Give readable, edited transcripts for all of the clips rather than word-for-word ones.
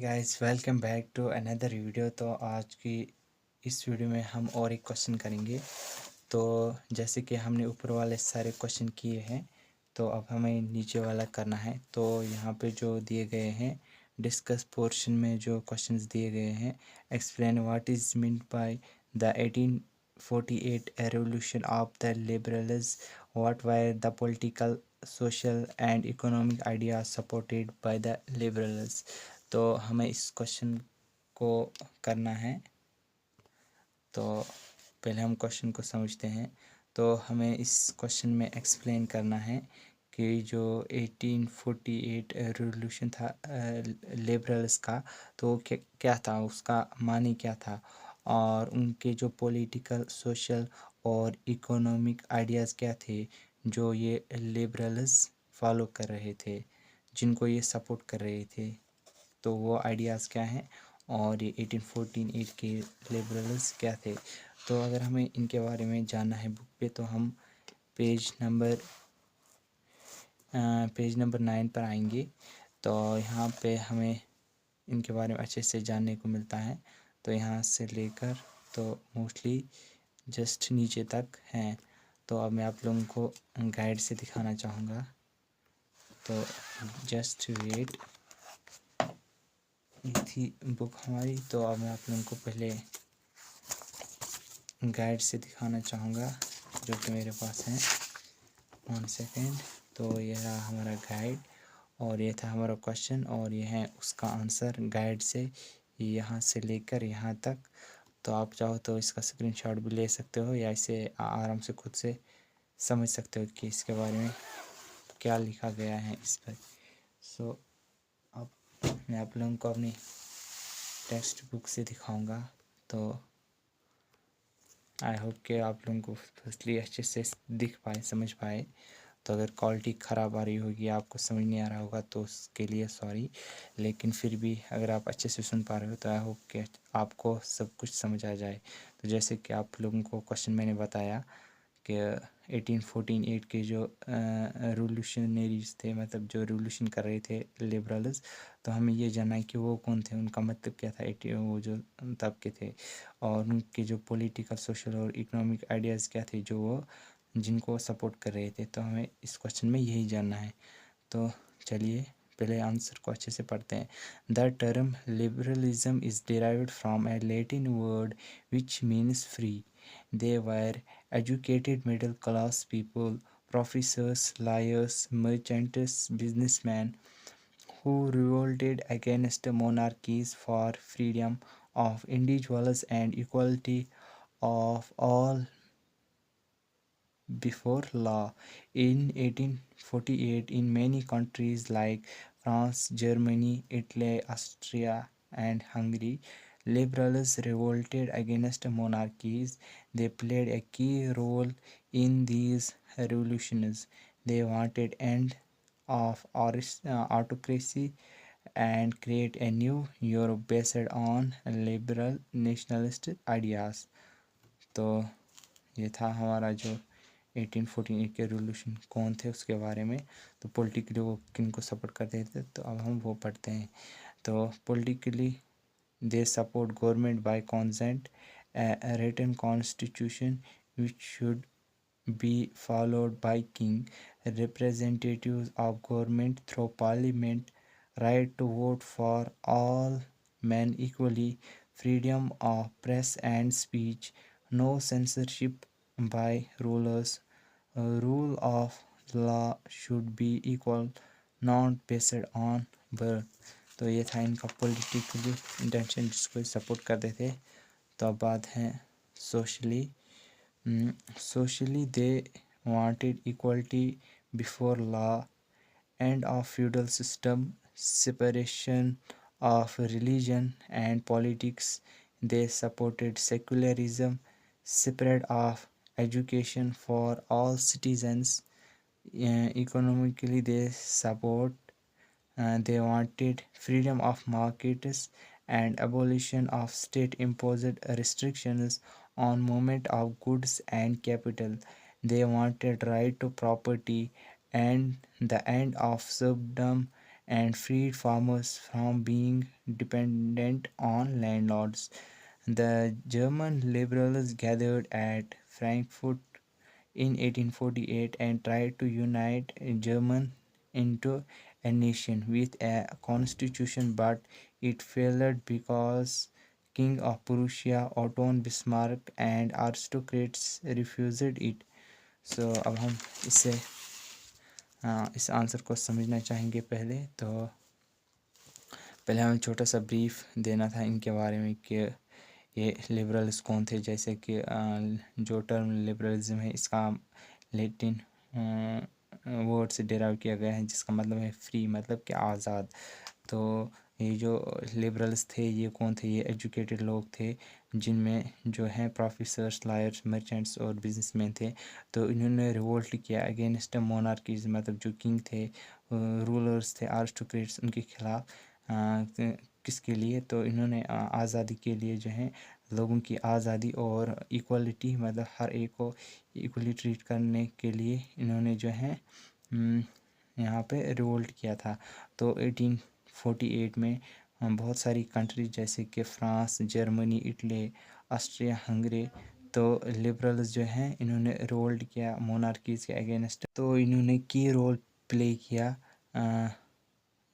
Guys, welcome back to another video. तो आज की इस वीडियो में हम और एक क्वेश्चन करेंगे। तो जैसे कि हमने ऊपर वाले सारे क्वेश्चन किए हैं, तो अब हमें नीचे वाला करना है। तो यहाँ पे जो दिए गए हैं डिस्कस पोर्शन में जो क्वेश्चंस दिए गए हैं, explain what is meant by the 1848 revolution of the liberals, what were the political, social and economic ideas supported by the liberals। तो हमें इस क्वेश्चन को करना है। तो पहले हम क्वेश्चन को समझते हैं। तो हमें इस क्वेश्चन में एक्सप्लेन करना है कि जो 1848 रेवोल्यूशन था लिबरल्स का, तो क्या था, उसका मानी क्या था, और उनके जो पॉलिटिकल, सोशल और इकोनॉमिक आइडियाज़ क्या थे जो ये लिबरल्स फॉलो कर रहे थे, जिनको ये सपोर्ट कर रहे थे। तो वो आइडियाज़ क्या हैं और ये 1848 के लिबरल्स क्या थे। तो अगर हमें इनके बारे में जानना है बुक पे, तो हम पेज नंबर 9 पर आएंगे। तो यहाँ पे हमें इनके बारे में अच्छे से जानने को मिलता है। तो यहाँ से लेकर तो मोस्टली जस्ट नीचे तक हैं। तो अब मैं आप लोगों को गाइड से दिखाना चाहूँगा। तो जस्ट वेट, ये थी बुक हमारी। तो अब मैं आप लोगों को पहले गाइड से दिखाना चाहूँगा, जो कि मेरे पास है। 1 सेकेंड। तो यह रहा हमारा गाइड और ये था हमारा क्वेश्चन और ये है उसका आंसर गाइड से, यहाँ से लेकर यहाँ तक। तो आप चाहो तो इसका स्क्रीनशॉट भी ले सकते हो या इसे आराम से खुद से समझ सकते हो कि इसके बारे में क्या लिखा गया है इस पर। सो अब मैं आप लोगों को अपनी टेक्स्ट बुक से दिखाऊंगा। तो आई होप कि आप लोगों को फर्स्टली अच्छे से दिख पाए, समझ पाए। तो अगर क्वालिटी ख़राब आ रही होगी, आपको समझ नहीं आ रहा होगा, तो उसके लिए सॉरी। लेकिन फिर भी अगर आप अच्छे से सुन पा रहे हो तो आई होप कि आपको सब कुछ समझ आ जाए। तो जैसे कि आप लोगों को क्वेश्चन मैंने बताया कि 1848 के जो रिवोल्यूशनरीज थे, मतलब जो रिवोल्यूशन कर रहे थे लिबरल्स, तो हमें ये जानना है कि वो कौन थे, उनका मतलब क्या था, वो जो तब के थे, और उनके जो पॉलिटिकल, सोशल और इकोनॉमिक आइडियाज़ क्या थे जो वो जिनको सपोर्ट कर रहे थे। तो हमें इस क्वेश्चन में यही जानना है। तो चलिए पहले आंसर को अच्छे से पढ़ते हैं। The term liberalism is derived from A Latin word which means free. They were educated middle class people, professors, lawyers, merchants, businessmen, who revolted against monarchies for freedom of individuals and equality of all before law. In 1848, in many countries like France, Germany, Italy, Austria, and Hungary, liberals revolted against monarchies. They played a key role in these revolutions. They wanted end of autocracy and create a new Europe based on liberal nationalist ideas। तो ये था हमारा जो 1848 के revolution कौन थे उसके बारे में। तो पॉलिटिकली वो किन को सपोर्ट करते थे, तो अब हम वो पढ़ते हैं। तो politically they support government by consent, written constitution which should be followed by king, representatives of government through parliament, right to vote for all men equally, freedom of press and speech, no censorship by rulers, rule of law should be equal, not based on birth। तो ये था इनका politically intention, जिसको support करते थे। तो अब बात है socially. Socially, they wanted equality before law, end of feudal system, separation of religion and politics. They supported secularism, spread of education for all citizens. Economically, they wanted freedom of markets and abolition of state-imposed restrictions on movement of goods and capital. They wanted right to property and the end of serfdom and freed farmers from being dependent on landlords. The German liberals gathered at Frankfurt in 1848 and tried to unite Germany into a nation with a constitution, but it failed because King of Prussia, Otto Bismarck, and aristocrats refused it. So अब हम इस answer को समझना चाहेंगे। पहले हमें छोटा सा ब्रीफ देना था इनके बारे में कि ये लिबरल्स कौन थे। जैसे कि जो टर्म लिबरलिज्म है इसका लैटिन वर्ड से डेराइव किया गया है, जिसका मतलब है फ्री, मतलब कि आज़ाद। तो ये जो लिबरल्स थे ये कौन थे? ये एजुकेटेड लोग थे, जिनमें जो हैं प्रोफेसर्स, लायर्स, मर्चेंट्स और बिजनेसमैन थे। तो इन्होंने रिवोल्ट किया अगेंस्ट मोनार्कीज, मतलब जो किंग थे, रूलर्स थे, आरिस्टोक्रेट्स, उनके खिलाफ। किसके लिए? तो इन्होंने आज़ादी के लिए जो है, लोगों की आज़ादी और इक्वलिटी, मतलब हर एक को इक्वली ट्रीट करने के लिए इन्होंने जो है यहाँ पे रिवोल्ट किया था। तो 1848 में बहुत सारी कंट्रीज जैसे कि France, Germany, Italy, Austria, Hungary, तो लिबरल्स जो हैं इन्होंने रिवोल्ट किया मोनार्कीज़ के अगेंस्ट। तो इन्होंने की रोल प्ले किया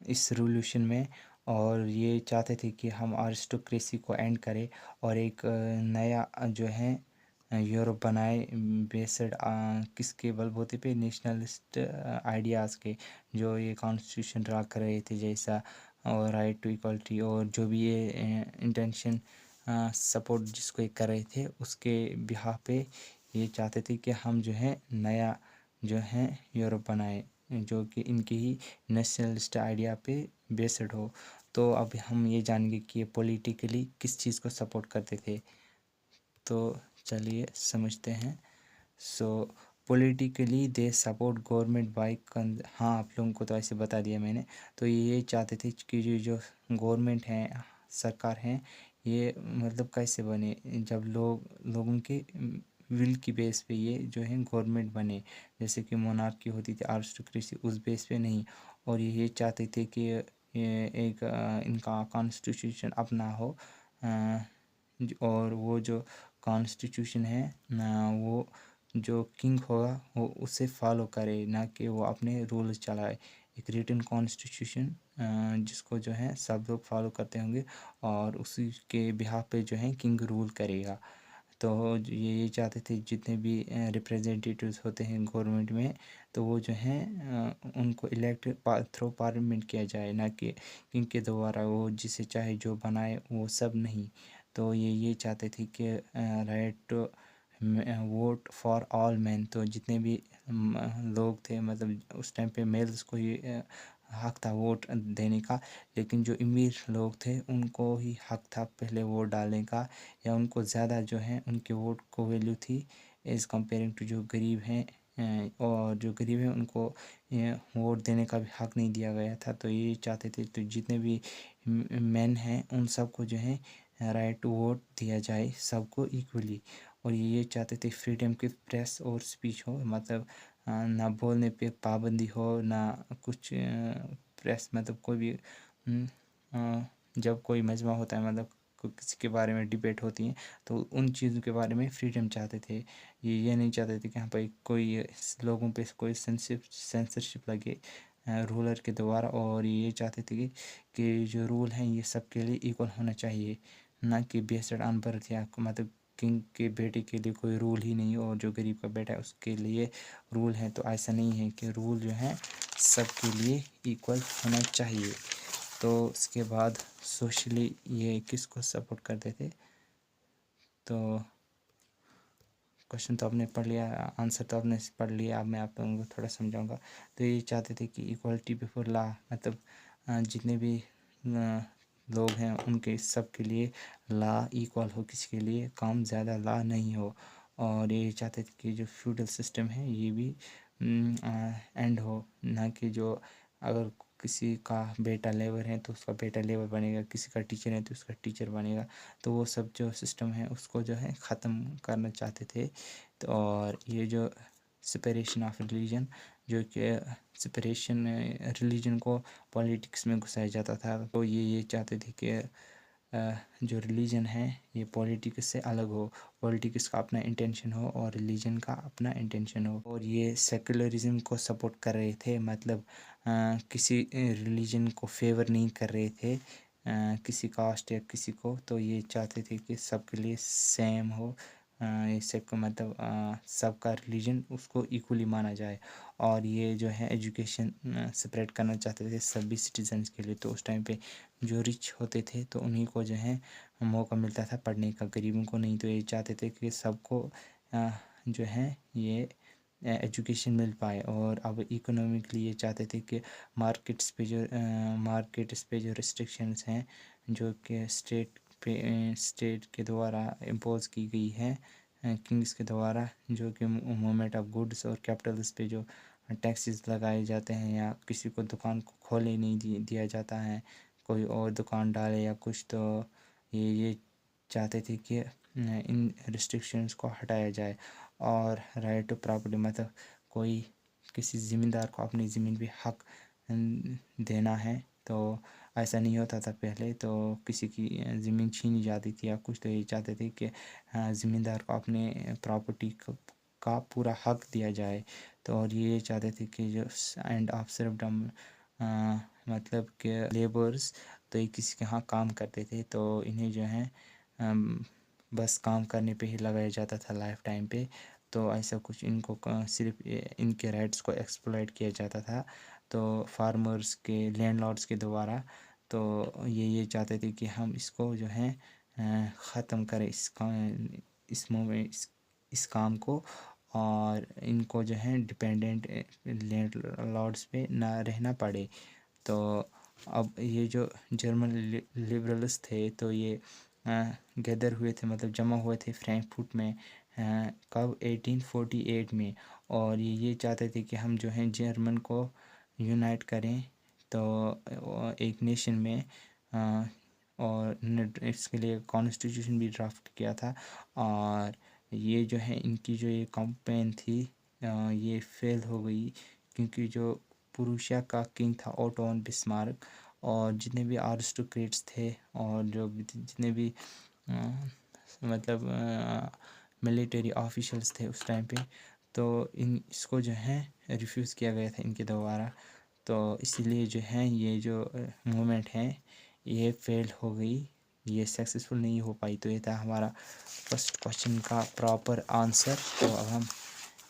इस रिवॉल्यूशन में, और ये चाहते थे कि हम अरिस्टोक्रेसी को एंड करें और एक नया जो है यूरोप बनाए, बेस्ड किसके बलबूते पे? नेशनलिस्ट आइडियाज़ के, जो ये कॉन्स्टिट्यूशन ड्रा कर रहे थे जैसा, और राइट टू इक्वलिटी, और जो भी ये इंटेंशन सपोर्ट जिसको ये कर रहे थे उसके बिहाफ पे ये चाहते थे कि हम जो है नया जो है यूरोप बनाए, जो कि इनकी ही नेशनलिस्ट आइडिया पे बेस्ड हो। तो अब हम ये जानेंगे कि ये पॉलिटिकली किस चीज़ को सपोर्ट करते थे। तो चलिए समझते हैं। So politically they support government by हाँ, आप लोगों को तो ऐसे बता दिया मैंने। तो ये चाहते थे कि जो गवर्नमेंट है, सरकार है, ये मतलब कैसे बने? जब लोगों के विल की बेस पे ये जो है गवर्नमेंट बने, जैसे कि मोनार्की होती थी, आरिस्टोक्रेसी, उस बेस पे नहीं। और ये चाहते थे कि ये एक इनका कॉन्स्टिट्यूशन अपना हो, और वो जो कॉन्स्टिट्यूशन है ना, वो जो किंग होगा वो उसे फॉलो करे, ना कि वो अपने रूल्स चलाए। एक रिटन कॉन्स्टिट्यूशन जिसको जो है सब लोग फॉलो करते होंगे, और उसी के बिहाफ पे जो है किंग रूल करेगा। तो ये चाहते थे जितने भी रिप्रेजेंटेटिव्स होते हैं गवर्नमेंट में, तो वो जो हैं उनको इलेक्ट थ्रू पार्लियामेंट किया जाए, ना कि किंग के द्वारा वो जिसे चाहे जो बनाए, वो सब नहीं। तो ये चाहते थे कि right vote for all man, तो जितने भी लोग थे, मतलब उस टाइम पे मेल्स को ये हक था वोट देने का, लेकिन जो अमीर लोग थे उनको ही हक था पहले वोट डालने का, या उनको ज़्यादा जो है उनके वोट को वैल्यू थी एज़ कम्पेयरिंग टू जो गरीब हैं। और जो गरीब हैं उनको वोट देने का भी हक नहीं दिया गया था। तो ये चाहते थे तो जितने भी मैन हैं उन सबको जो है राइट टू वोट दिया जाए, सबको इक्वली। और ये चाहते थे फ्रीडम की प्रेस और स्पीच हो, मतलब ना बोलने पे पाबंदी हो, ना कुछ प्रेस, मतलब कोई भी जब कोई मजमा होता है, मतलब किसी के बारे में डिबेट होती है, तो उन चीज़ों के बारे में फ्रीडम चाहते थे। ये नहीं चाहते थे कि यहाँ पर कोई लोगों पे कोई सेंसरशिप लगे रूलर के द्वारा। और ये चाहते थे कि जो रूल हैं ये सबके लिए इक्वल होना चाहिए, ना कि बेस्ड ऑन बर्थ, या मतलब किंग के बेटे के लिए कोई रूल ही नहीं और जो गरीब का बेटा है उसके लिए रूल है। तो ऐसा नहीं है कि रूल जो है सबके लिए इक्वल होना चाहिए। तो उसके बाद सोशली ये किसको सपोर्ट करते थे? तो क्वेश्चन तो आपने पढ़ लिया, आंसर तो आपने पढ़ लिया, अब मैं आप लोगों को थोड़ा समझाऊंगा। तो ये चाहते थे कि इक्वलिटी बिफोर लॉ, मतलब जितने भी लोग हैं उनके सब के लिए लॉ इक्वल हो, किसी के लिए कम ज़्यादा लॉ नहीं हो। और ये चाहते थे कि जो फ्यूडल सिस्टम है ये भी एंड हो, ना कि जो अगर किसी का बेटा लेबर है तो उसका बेटा लेबर बनेगा, किसी का टीचर है तो उसका टीचर बनेगा। तो वो सब जो सिस्टम है उसको जो है ख़त्म करना चाहते थे। तो और ये जो सेपरेशन ऑफ रिलीजन, जो कि सेपरेशन रिलीजन को पॉलिटिक्स में घुसाया जाता था। तो ये चाहते थे कि जो रिलीजन है ये पॉलिटिक्स से अलग हो, पॉलिटिक्स का अपना इंटेंशन हो और रिलीजन का अपना इंटेंशन हो। और ये सेकुलरिज्म को सपोर्ट कर रहे थे, मतलब किसी रिलीजन को फेवर नहीं कर रहे थे, किसी कास्ट या किसी को। तो ये चाहते थे कि सबके लिए सेम हो, ये सबको मतलब सबका रिलीजन उसको इक्वली माना जाए। और ये जो है एजुकेशन स्प्रेड करना चाहते थे सभी सिटीजन्स के लिए। तो उस टाइम पे जो रिच होते थे तो उन्हीं को जो है मौका मिलता था पढ़ने का, गरीबों को नहीं। तो ये चाहते थे कि सबको जो है ये एजुकेशन मिल पाए। और अब इकोनॉमिकली ये चाहते थे कि मार्केट्स पे जो रिस्ट्रिक्शंस हैं जो कि स्टेट के द्वारा इम्पोज की गई है, किंग्स के द्वारा, जो कि मूवमेंट ऑफ गुड्स और कैपिटल्स पे जो टैक्सेस लगाए जाते हैं या किसी को दुकान को खोले नहीं दिया जाता है, कोई और दुकान डाले या कुछ। तो ये चाहते थे कि इन रिस्ट्रिक्शंस को हटाया जाए। और राइट टू प्रॉपर्टी, मतलब कोई किसी ज़मींदार को अपनी ज़मीन पे हक देना है तो ऐसा नहीं होता था पहले। तो किसी की ज़मीन छीनी जाती थी या कुछ। तो ये चाहते थे कि ज़मींदार को अपने प्रॉपर्टी का पूरा हक दिया जाए। तो और ये चाहते थे कि जो एंड ऑफ सर्वडम, मतलब कि लेबर्स, तो ये किसी के यहाँ काम करते थे तो इन्हें जो है बस काम करने पे ही लगाया जाता था लाइफ टाइम पे। तो ऐसा कुछ इनको सिर्फ इनके राइट्स को एक्सप्लॉइट किया जाता था तो फार्मर्स के, लैंडलॉर्ड्स के द्वारा। तो ये चाहते थे कि हम इसको जो है ख़त्म करें, इस काम को, और इनको जो है डिपेंडेंट लैंडलॉर्ड्स पे ना रहना पड़े। तो अब ये जो जर्मन लिबरल्स थे तो ये गैदर हुए थे, मतलब जमा हुए थे फ्रैंकफर्ट में, कब 1848 में। और ये चाहते थे कि हम जो है जर्मन को यूनाइट करें तो एक नेशन में, और इसके लिए कॉन्स्टिट्यूशन भी ड्राफ्ट किया था। और ये जो है इनकी जो ये कैंपेन थी ये फेल हो गई, क्योंकि जो प्रूशिया का किंग था ओटोन बिस्मार्क, और जितने भी आरिस्टोक्रेट्स थे और जो जितने भी मतलब मिलिट्री ऑफिशियल्स थे उस टाइम पे, तो इसको जो है रिफ्यूज़ किया गया था इनके द्वारा। तो इसीलिए जो है ये जो मूवमेंट है ये फेल हो गई, ये सक्सेसफुल नहीं हो पाई। तो ये था हमारा फर्स्ट क्वेश्चन का प्रॉपर आंसर। तो अब हम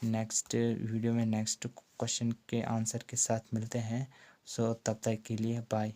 नेक्स्ट वीडियो में नेक्स्ट क्वेश्चन के आंसर के साथ मिलते हैं। सो तब तक के लिए बाय।